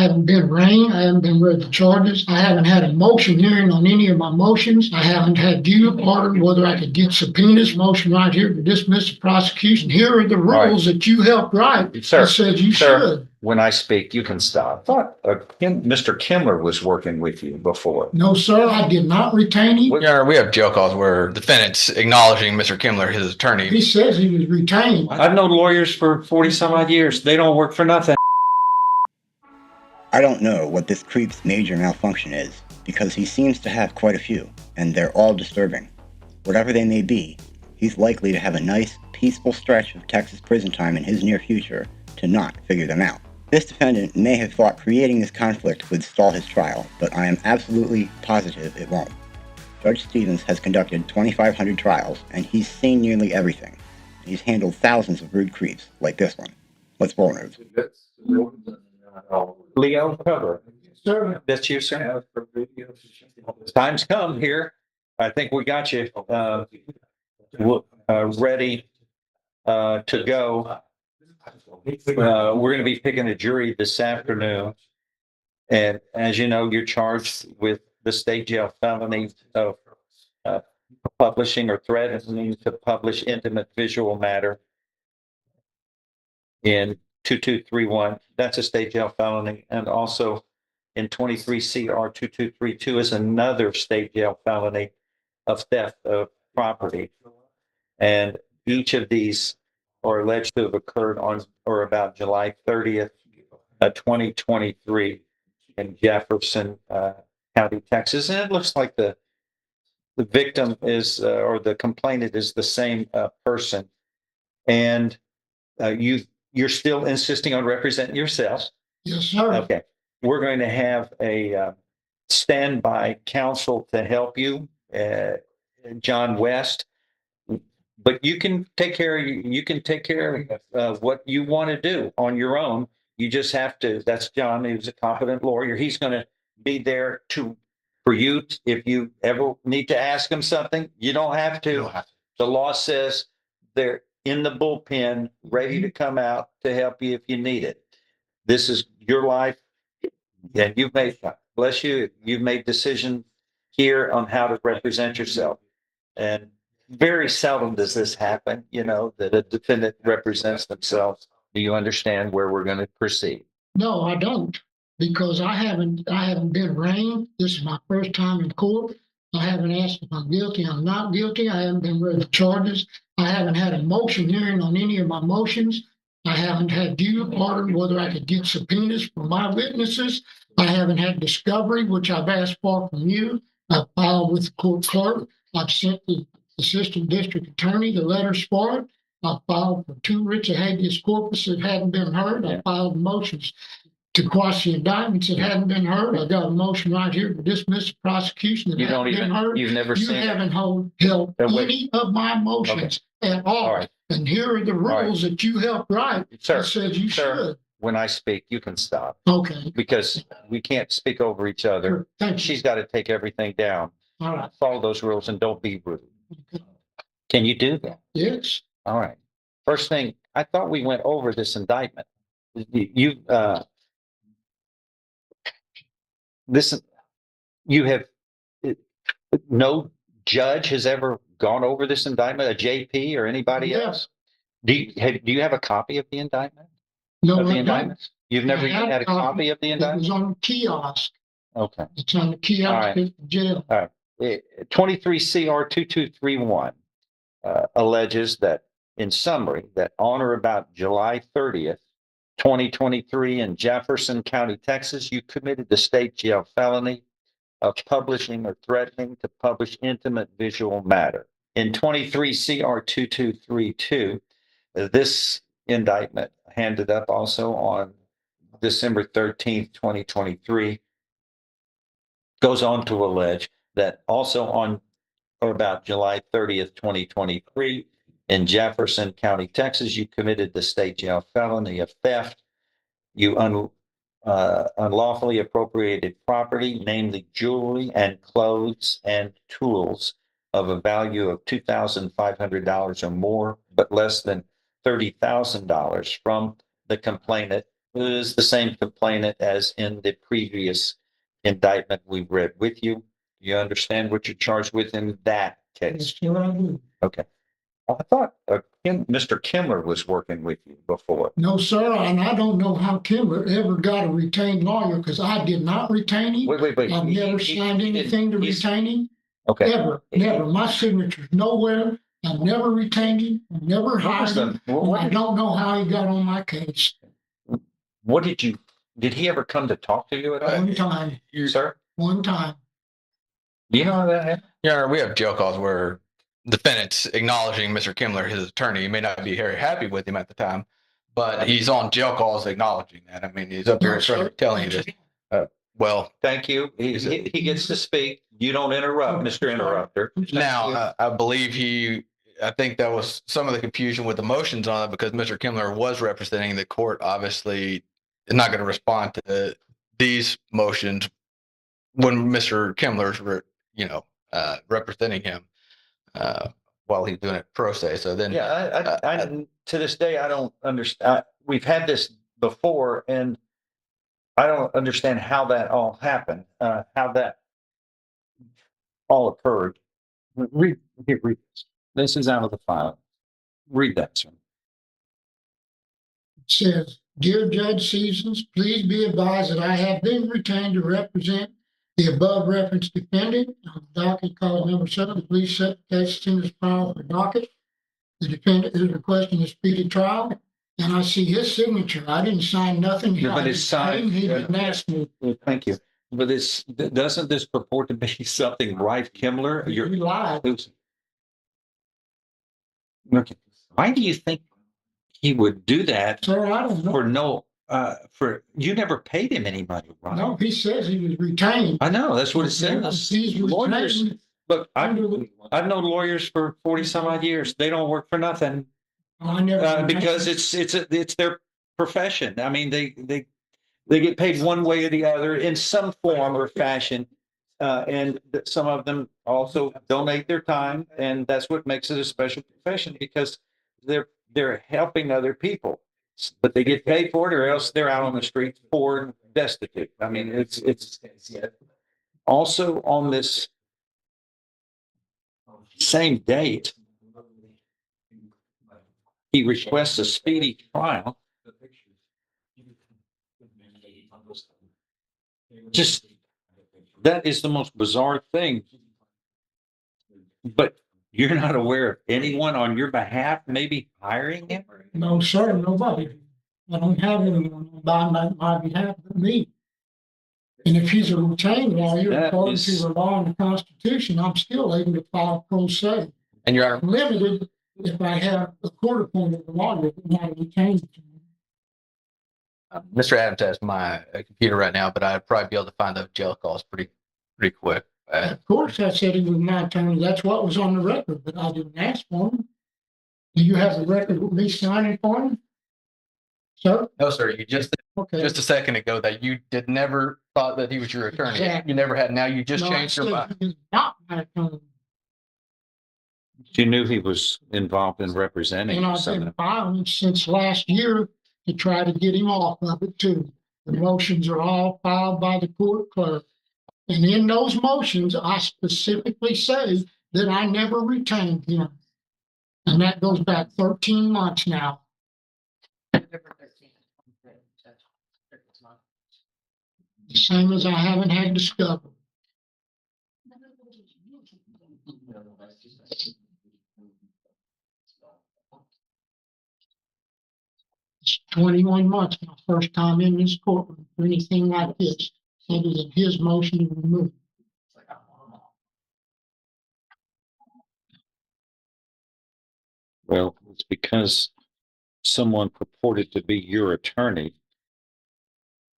haven't been arraigned. I haven't been read the charges. I haven't had a motion hearing on any of my motions. I haven't had you ordered whether I could get subpoenas. Motion right here to dismiss the prosecution. Here are the rules that you helped write. Sir, That says you should. When I speak, you can stop. I thought Mr. Kimler was working with you before. No, sir, I did not retain him. Your Honor, we have jail calls where defendants acknowledging Mr. Kimler, his attorney. He says he was retained. I've known lawyers for 40 some odd years. They don't work for nothing. I don't know what this creep's major malfunction is, because he seems to have quite a few, and they're all disturbing. Whatever they may be, he's likely to have a nice, peaceful stretch of Texas prison time in his near future to not figure them out. This defendant may have thought creating this conflict would stall his trial, but I am absolutely positive it won't. Judge Stevens has conducted 2,500 trials, and he's seen nearly everything. He's handled thousands of rude creeps, like this one. Let's roll news. Leo Cover. Sir, That's you, sir. Time's come here. I think we got you ready to go. We're going to be picking a jury this afternoon. And as you know, you're charged with the state jail felony of publishing or threatening to publish intimate visual matter in 2231. That's a state jail felony. And also in 23 CR 2232 is another state jail felony of theft of property. And each of these are alleged to have occurred on or about July 30th, 2023 in Jefferson County, Texas. And it looks like the victim is, or the complainant is the same person. And you're still insisting on representing yourself. yes, sir. Okay. We're going to have a standby counsel to help you, John West. But you can take care of what you want to do on your own. You just have to. That's John. He's a competent lawyer. He's going to be there for you if you ever need to ask him something. You don't have to. The law says they're in the bullpen, ready to come out to help you if you need it. This is your life, and you've made. Bless you. You've made decisions here on how to represent yourself, and very seldom does this happen, that a defendant represents themselves. Do you understand where we're going to proceed? No, I don't, because I haven't been arraigned. This is my first time in court. I haven't asked if I'm guilty. I'm not guilty. I haven't been read the charges. I haven't had a motion hearing on any of my motions. I haven't had you ordered whether I could get subpoenas from my witnesses. I haven't had discovery, which I've asked for from you. I've filed with the court clerk. I've sent the assistant district attorney the letters for it. I filed for 2 writs of habeas corpus that hadn't been heard. I filed motions to quash the indictments that hadn't been heard. I got a motion right here to dismiss the prosecution that hadn't been heard. You've never You seen it. haven't held any of my motions at all. All right. And here are the rules that you helped write. Sir, That says you should. when I speak, you can stop Okay. because we can't speak over each other. Sure. Thank you. She's got to take everything down. All right. Follow those rules and don't be rude. Can you do that? Yes. All right. First thing, I thought we went over this indictment. No judge has ever gone over this indictment, a JP or anybody Yes. else. Do you have a copy of the indictment? No, Of the I don't. indictments? You've never I had had a copy of the It indictment? was on the kiosk. Okay. It's on the kiosk All at right. the jail. 23 CR 2231 alleges that, in summary, that on or about July 30th, 2023 in Jefferson County, Texas, you committed the state jail felony of publishing or threatening to publish intimate visual matter. In 23 CR 2232, this indictment handed up also on December 13th, 2023, goes on to allege that also on or about July 30th, 2023, in Jefferson County, Texas, you committed the state jail felony of theft. You unlawfully appropriated property, namely jewelry and clothes and tools of a value of $2,500 or more, but less than $30,000 from the complainant is the same complainant as in the previous indictment we read with you. You understand what you're charged with in that case? Sure I do. Okay. I thought Mr. Kimler was working with you before. No, sir, and I don't know how Kimber ever got a retained lawyer, because I did not retain him. Wait. I've never signed anything to retain him, Okay. ever, never. My signature's nowhere. I've never retained him, I've never hired him. And I don't know how he got on my case. What did he ever come to talk to you at all? One time, Sir? one time. Do you know how that happened? Yeah, we have jail calls where defendants acknowledging Mr. Kimler, his attorney, he may not be very happy with him at the time, but he's on jail calls acknowledging that. I mean, he's up here sort of telling you this. Well, Thank you. He gets to speak. You don't interrupt, Mr. Interrupter. now I believe I think that was some of the confusion with the motions on it because Mr. Kimler was representing the court. Obviously, is not going to respond to these motions when Mr. Kimler's, representing him while he's doing it pro se. So then, Yeah, I to this day, I don't understand. We've had this before and I don't understand how that all happened, how that all occurred. Read this. This is out of the file. Read that, sir. It says, "Dear Judge Seasons, please be advised that I have been retained to represent the above referenced defendant on docket call number 7. Please set the case as soon as file for docket. The defendant is requesting a speedy trial, and I see his signature. I didn't sign nothing. Yeah, but it's signed. He didn't ask me. Well, thank you. But doesn't this purport to be something Rife Kimler? You lied. Okay. Why do you think he would do that Sir, I don't know. you never paid him any money, right? No, he says he was retained. I know, that's what it says. He's Lawyers, retained. look, I've known lawyers for 40 some odd years. They don't work for nothing. I never. Because it's their profession. I mean, they get paid one way or the other in some form or fashion. And some of them also donate their time, and that's what makes it a special profession because they're helping other people, but they get paid for it, or else they're out on the streets poor and destitute. I mean, it's also on this same date. He requests a speedy trial. Just that is the most bizarre thing. But you're not aware of anyone on your behalf maybe hiring him? No, sir, nobody. I don't have anyone on my behalf but me. And if he's a retained lawyer, That according is- to the law and the Constitution, I'm still able to file pro se. and Your Honor, I'm limited if I have a court appointed lawyer, but not a retained. Mr. Adams has my computer right now, but I'd probably be able to find those jail calls pretty quick. Of course, I said he was my attorney. That's what was on the record, but I didn't ask for him. Do you have the record with me signing for him? Sir? No, sir. You just Okay. a second ago that you did never thought that he was your attorney. Exactly. You never had. Now you just No, I changed your said mind. he is not my attorney. You knew he was involved in representing And I've someone. been filing since last year to try to get him off of it too. The motions are all filed by the court clerk. And in those motions, I specifically say that I never retained him. And that goes back 13 months now. The same as I haven't had discovery. It's 21 months, my first time in this courtroom for anything like this, other than his motion to remove. Well, it's because someone purported to be your attorney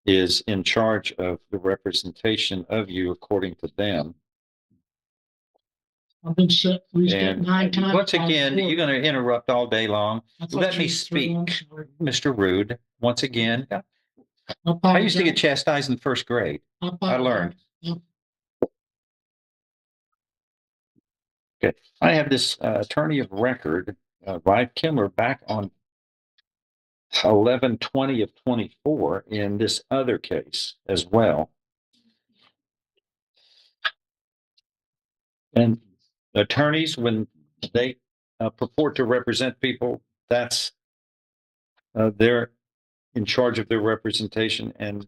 is in charge of the representation of you according to them. I've been set, reset And 9 times. once again, you're going to interrupt all day long. I thought let you me were 3 months. speak. Mr. Rude, once again, I I used to get apologize. chastised in first grade. I learned. Yep. Okay, I have this attorney of record, Rife Kimler, back on 11/20 of 24 in this other case as well. And attorneys, when they purport to represent people, that's they're in charge of their representation, and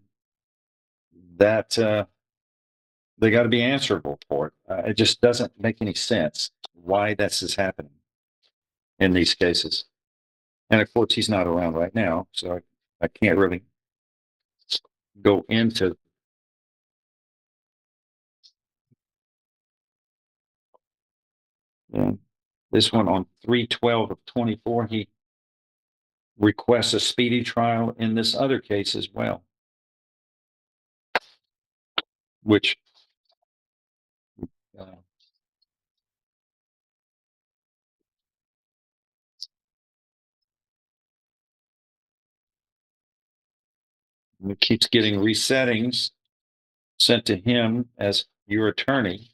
that they got to be answerable for it. It just doesn't make any sense why this is happening in these cases. And of course, he's not around right now, so I can't really go into. This one on 3/12 of 24, he requests a speedy trial in this other case as well, which it keeps getting resettings sent to him as your attorney.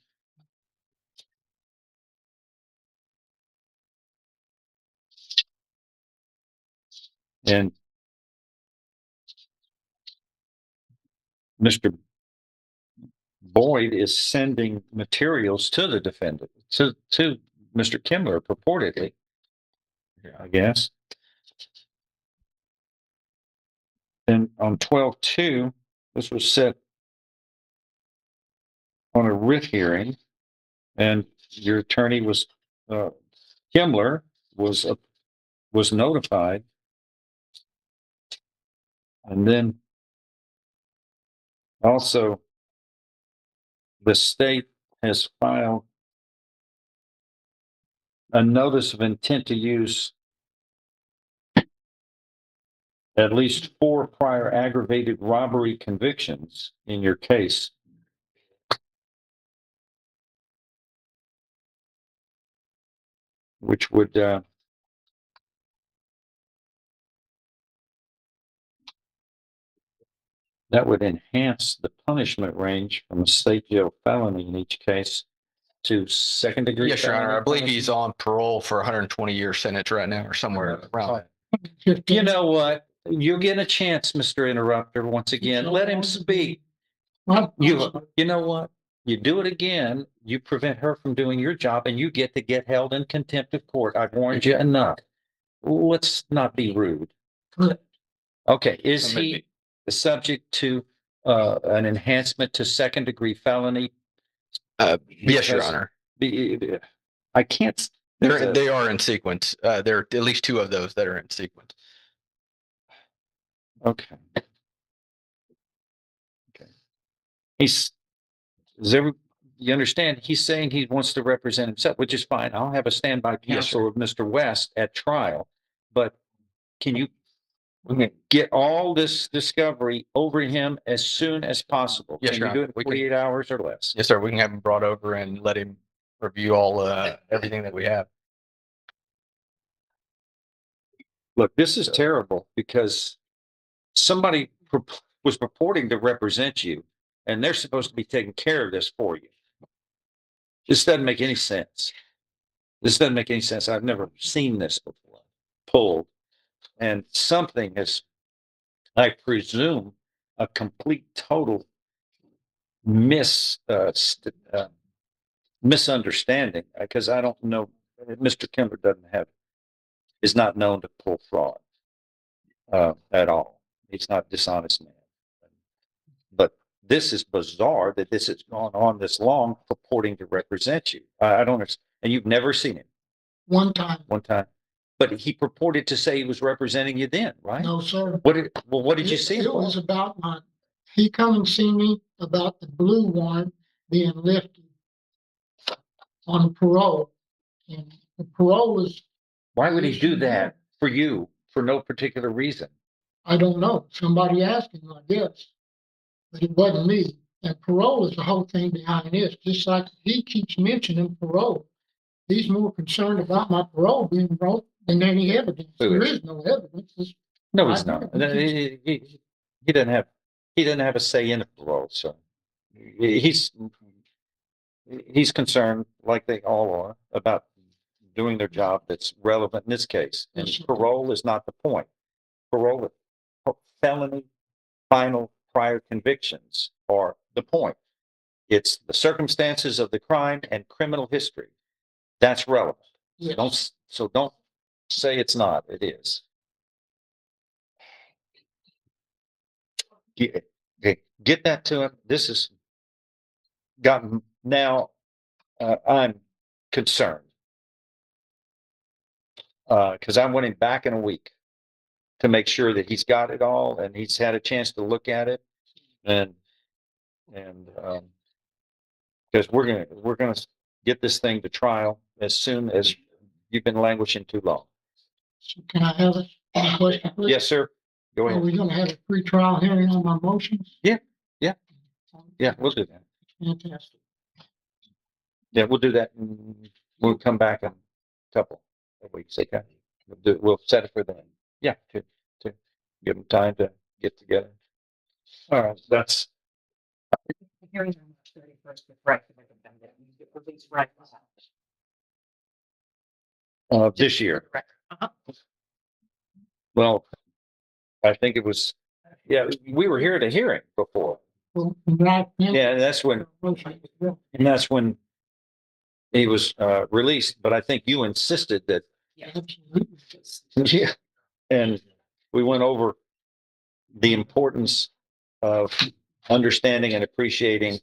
And Mr. Boyd is sending materials to the defendant, to Mr. Kimmler, purportedly, I guess. And on 12/2, this was set on a writ hearing, and your attorney was, Kimmler was notified. And then also the state has filed a notice of intent to use at least 4 prior aggravated robbery convictions in your case. Which would that would enhance the punishment range from a state jail felony in each case to second degree. Yes, Your Honor. I felony believe he's punishment. on parole for 120-year sentence right now, or somewhere around that. You know what? You'll get a chance, Mr. Interrupter, once again. Let him speak. You know what? You do it again, you prevent her from doing your job, and you get to get held in contempt of court. I've warned you enough. Let's not be rude. Okay, is he subject to an enhancement to second degree felony? Yes, Your Because Honor. I can't. They are in sequence. There are at least 2 of those that are in sequence. Okay. Okay. You understand? He's saying he wants to represent himself, which is fine. I'll have a standby Yes, counsel of Mr. West at trial. But can you get all this discovery over him as soon as possible? Yes, Can Your you do Honor. it in We can- 48 hours or less? Yes, sir. We can have him brought over and let him review all everything that we have. Look, this is terrible because somebody was purporting to represent you, and they're supposed to be taking care of this for you. This doesn't make any sense. This doesn't make any sense. I've never seen this before pulled, and something is, I presume, a complete total misunderstanding, because I don't know. Mr. Kimber is not known to pull fraud at all. He's not a dishonest man. But this is bizarre that this has gone on this long, purporting to represent you. I don't understand. And you've never seen him One time, one time, but he purported to say he was representing you then, right? no, sir. What did you see him It for? was about he come and see me about the blue one being lifted on parole. And the parole was, Why would he do that for you for no particular reason? I don't know, somebody asked him, I guess. But it wasn't me. And parole is the whole thing behind this, just like he keeps mentioning parole. He's more concerned about my parole being broke than any evidence. Who There is? is no evidence. No, he's I not. know. He doesn't have a say in the parole. So he's concerned, like they all are, about doing their job that's relevant in this case. And Yes, sir. parole is not the point. parole, felony, final prior convictions are the point. It's the circumstances of the crime and criminal history. That's relevant. Yes. Don't say it's not. It is. Get that to him. This has gotten now. I'm concerned because I want him back in a week to make sure that he's got it all and he's had a chance to look at it, and because we're gonna get this thing to trial as soon as you've been languishing too long. So can I have a question, please? Yes, sir. Go Are ahead. we gonna have a pre-trial hearing on my motions? Yeah, we'll do that. Fantastic. Yeah, we'll do that. We'll come back in a couple of weeks. Okay. We'll set it for then. Yeah, to give them time to get together. All right, that's The hearings on March 31st with right for the defendant. You get released right now. this year. Uh-huh. Well, I think it was, yeah, we were here at a hearing before. Well, right. Yeah, and that's when he was released, but I think you insisted that, Absolutely. yeah, and we went over the importance of understanding and appreciating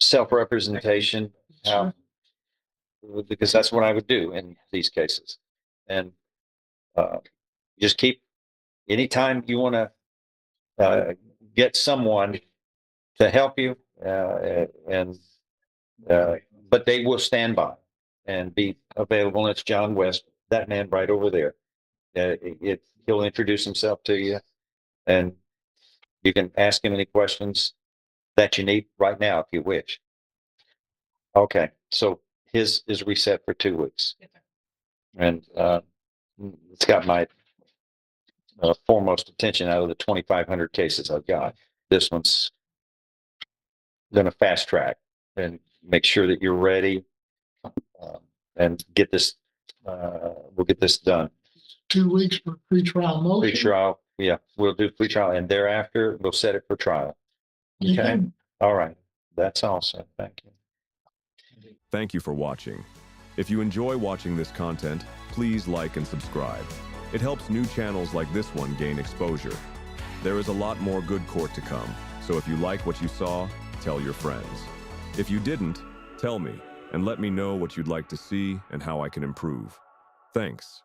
self-representation, how, because that's what I would do in these cases. And just keep, anytime you want to get someone to help you, but they will stand by and be available. And it's John West, that man right over there. He'll introduce himself to you, and you can ask him any questions that you need right now if you wish. Okay, so his is reset for 2 weeks, and it's got my foremost attention out of the 2,500 cases I've got. This one's going to fast track and make sure that you're ready, and get this. We'll get this done. 2 weeks for pre-trial motion. Pre-trial, yeah, we'll do pre-trial, and thereafter we'll set it for trial. Okay. All right, that's all, sir. Thank you. Thank you for watching. If you enjoy watching this content, please like and subscribe. It helps new channels like this one gain exposure. There is a lot more good court to come, so if you like what you saw, tell your friends. If you didn't, tell me, and let me know what you'd like to see and how I can improve. Thanks.